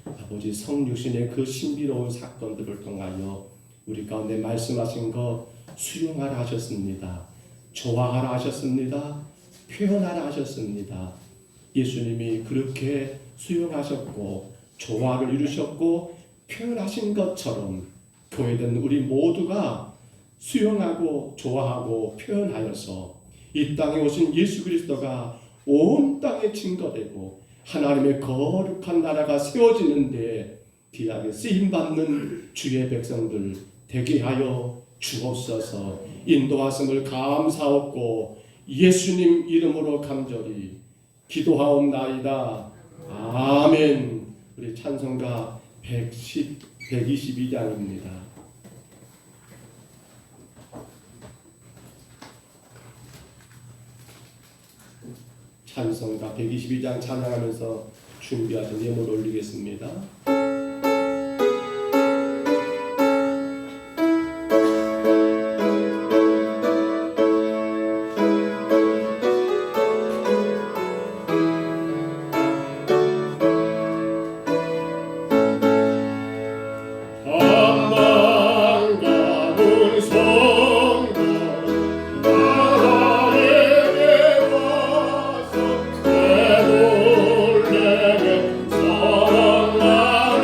아버지 성육신의 그 신비로운 사건들을 통하여 우리 가운데 말씀하신 것 수용하라 하셨습니다. 좋아하라 하셨습니다. 표현하라 하셨습니다. 예수님이 그렇게 수용하셨고 조화를 이루셨고 표현하신 것처럼 교회된 우리 모두가 수용하고 좋아하고 표현하여서 이 땅에 오신 예수 그리스도가 온 땅에 증거되고 하나님의 거룩한 나라가 세워지는데 귀하게 쓰임받는 주의 백성들 되게 하여 주옵소서. 인도하심을 감사하고 예수님 이름으로 간절히 기도하옵나이다. 아멘. 우리 찬송가 122장입니다. 찬송가 122장 찬양하면서 준비하신 예물 올리겠습니다. 사랑하는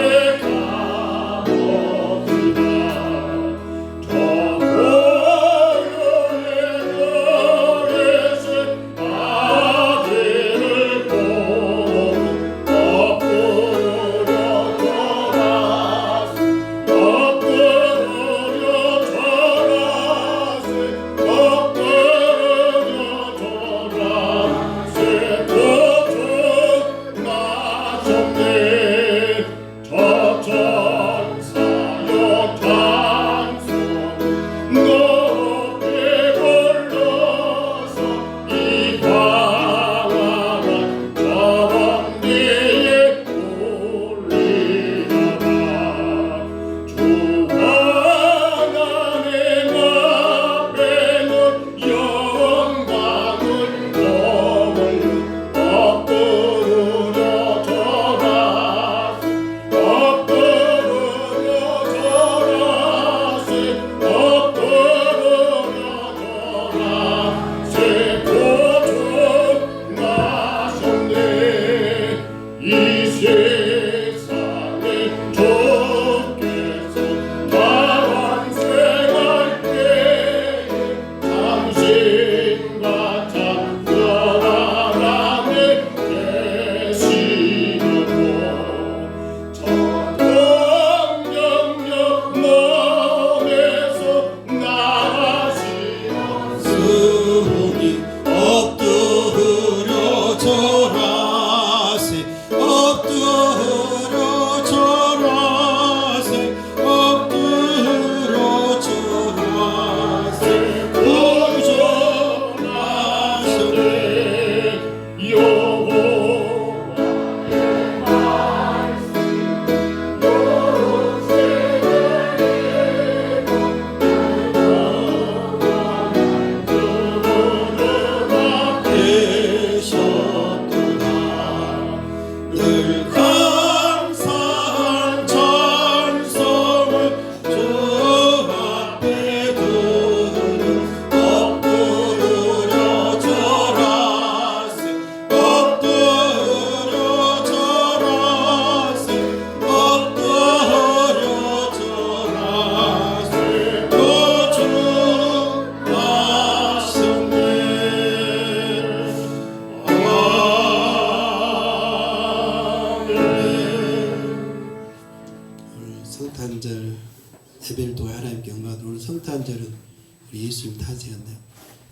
예배를 통해 하나님께 영광을 오늘 성탄절은 우리 예수님 탄생했네요.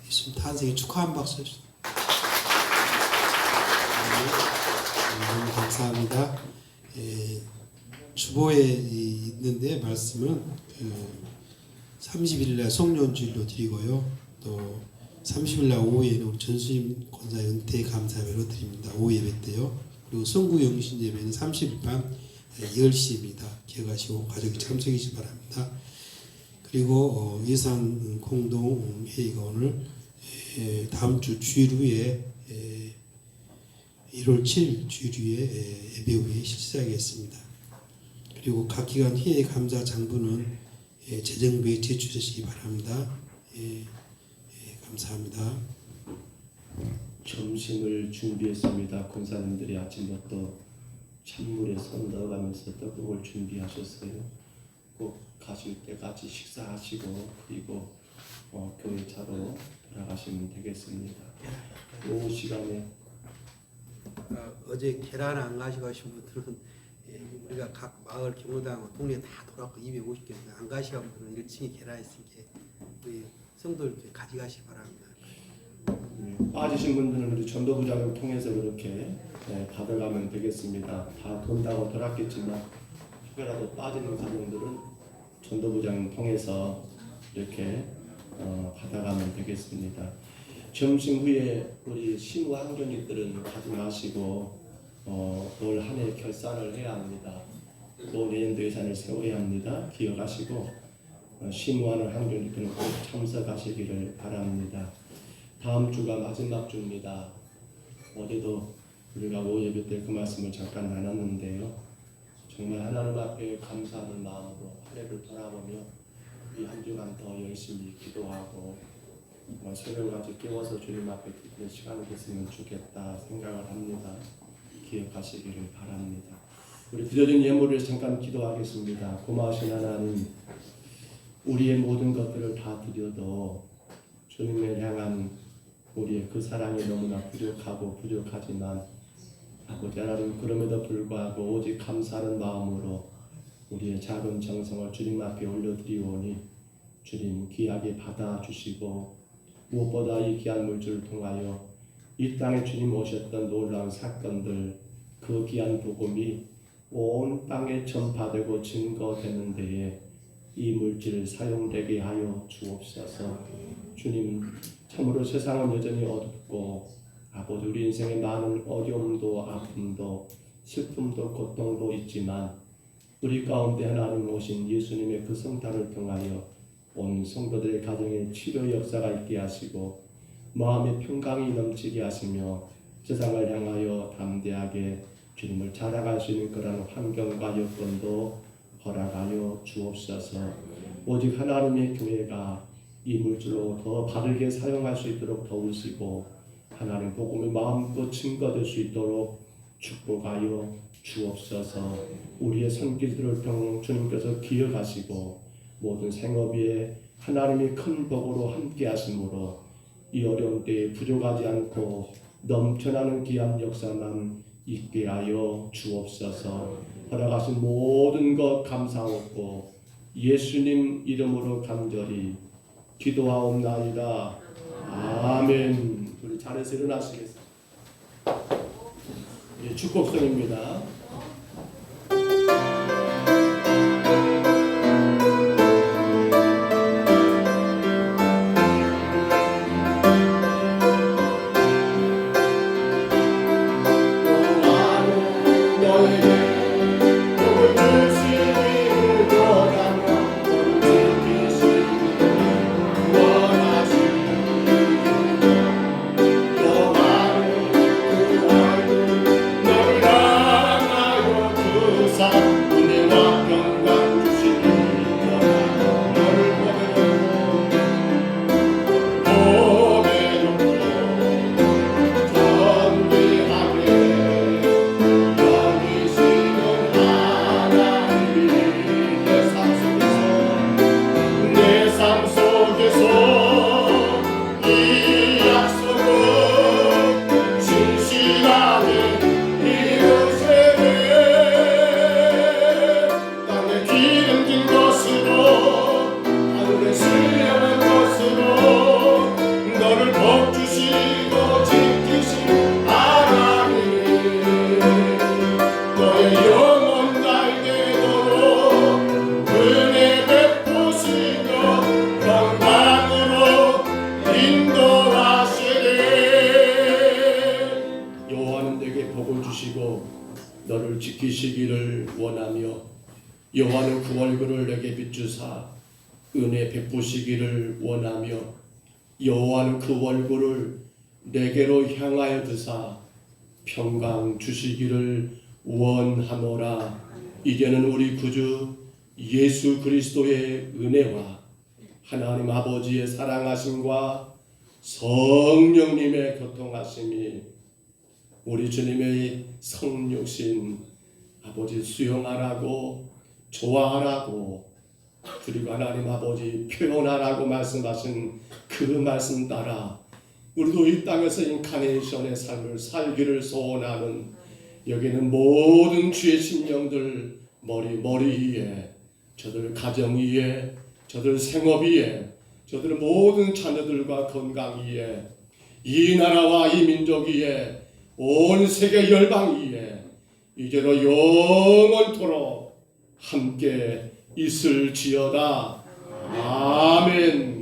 예수님 탄생에 축하 한 박수 해주세요. 너무 감사합니다. 주보에 있는데 말씀은 30일 날 성년주일로 드리고요. 또 30일 날 오후에는 우리 전수임 권사 은퇴 감사회로 드립니다. 오후 예배 때요. 그리고 성구 영신 예배는 30일 밤 10시입니다. 기억하시고 가족이 참석해 주시기 바랍니다. 그리고 예산 공동 회의가 오늘 다음 주 주일 후에 1월 7일 주일 후에 예배 후에 실시하겠습니다. 그리고 각 기관 회의 감사 장부는 재정부에 제출하시기 바랍니다. 감사합니다. 점심을 준비했습니다. 권사님들이 아침부터 찬물에 손 넣어가면서 떡국을 준비하셨어요. 꼭 가실 때까지 식사하시고 그리고 교회 차로 돌아가시면 되겠습니다. 오후 시간에 어제 계란 안 가시고 하신 분들은 우리가 각 마을 경로당 동네 다 돌아서 250개 안 가시는 분들은 1층에 계란 있으니까 우리 성도들 가져가시기 바랍니다. 빠지신 분들은 우리 전도부장을 통해서 그렇게 받아가면 되겠습니다. 다 돈다고 돌았겠지만 혹여라도 빠지는 가정들은 전도부장 통해서 이렇게 받아가면 되겠습니다. 점심 후에 우리 신우 학년이들은 가지 마시고 올 한 해 결산을 해야 합니다. 또 내년도 예산을 세워야 합니다. 기억하시고 신우하는 학년이들은 꼭 참석하시기를 바랍니다. 다음 주가 마지막 주입니다. 어제도 우리가 오후 예배 때 그 말씀을 잠깐 나눴는데요. 정말 하나님 앞에 감사하는 마음으로 한 해를 돌아보며 이 한 주간 더 열심히 기도하고 새벽까지 깨워서 주님 앞에 기도의 시간이 됐으면 좋겠다 생각을 합니다. 기억하시기를 바랍니다. 우리 드려진 예물을 잠깐 기도하겠습니다. 고마우신 하나님, 우리의 모든 것들을 다 드려도 주님을 향한 우리의 그 사랑이 너무나 부족하지만 아버지 하나님, 그럼에도 불구하고 오직 감사하는 마음으로 우리의 작은 정성을 주님 앞에 올려드리오니 주님 귀하게 받아주시고 무엇보다 이 귀한 물질을 통하여 이 땅에 주님 오셨던 놀라운 사건들, 그 귀한 복음이 온 땅에 전파되고 증거되는 데에 이 물질 사용되게 하여 주옵소서. 주님, 참으로 세상은 여전히 어둡고 아버지 우리 인생에 많은 어려움도 아픔도 슬픔도 고통도 있지만 우리 가운데 하나님 오신 예수님의 그 성탄을 통하여 온 성도들의 가정에 치료 역사가 있게 하시고 마음의 평강이 넘치게 하시며 세상을 향하여 담대하게 주님을 자랑할 수 있는 그런 환경과 여건도 허락하여 주옵소서. 오직 하나님의 교회가 이 물질로 더 바르게 사용할 수 있도록 도우시고 하나님 복음이 마음껏 증거될 수 있도록 축복하여 주옵소서. 우리의 손길들을 주님께서 기억하시고 모든 생업에 하나님의 큰 복으로 함께 하심으로 이 어려운 때에 부족하지 않고 넘쳐나는 귀한 역사만 있게 하여 주옵소서. 허락하신 모든 것 감사하고 예수님 이름으로 간절히 기도하옵나이다. 아멘. 우리 자리에서 일어나시겠습니다. 축복성입니다. 이 복을 주시고 너를 지키시기를 원하며 여호와는 그 얼굴을 내게 비추사 은혜 베푸시기를 원하며 여호와는 그 얼굴을 내게로 향하여 드사 평강 주시기를 원하노라. 이제는 우리 구주 예수 그리스도의 은혜와 하나님 아버지의 사랑하심과 성령님의 교통하심이 우리 주님의 성육신 아버지 수용하라고 좋아하라고 그리고 하나님 아버지 표현하라고 말씀하신 그 말씀 따라 우리도 이 땅에서 인카네이션의 삶을 살기를 소원하는 여기는 모든 주의 심령들 머리 위에 저들 가정 위에 저들 생업 위에 저들 모든 자녀들과 건강 위에 이 나라와 이 민족 위에 온 세계 열방 위에 이제로 영원토록 함께 있을지어다. 아멘.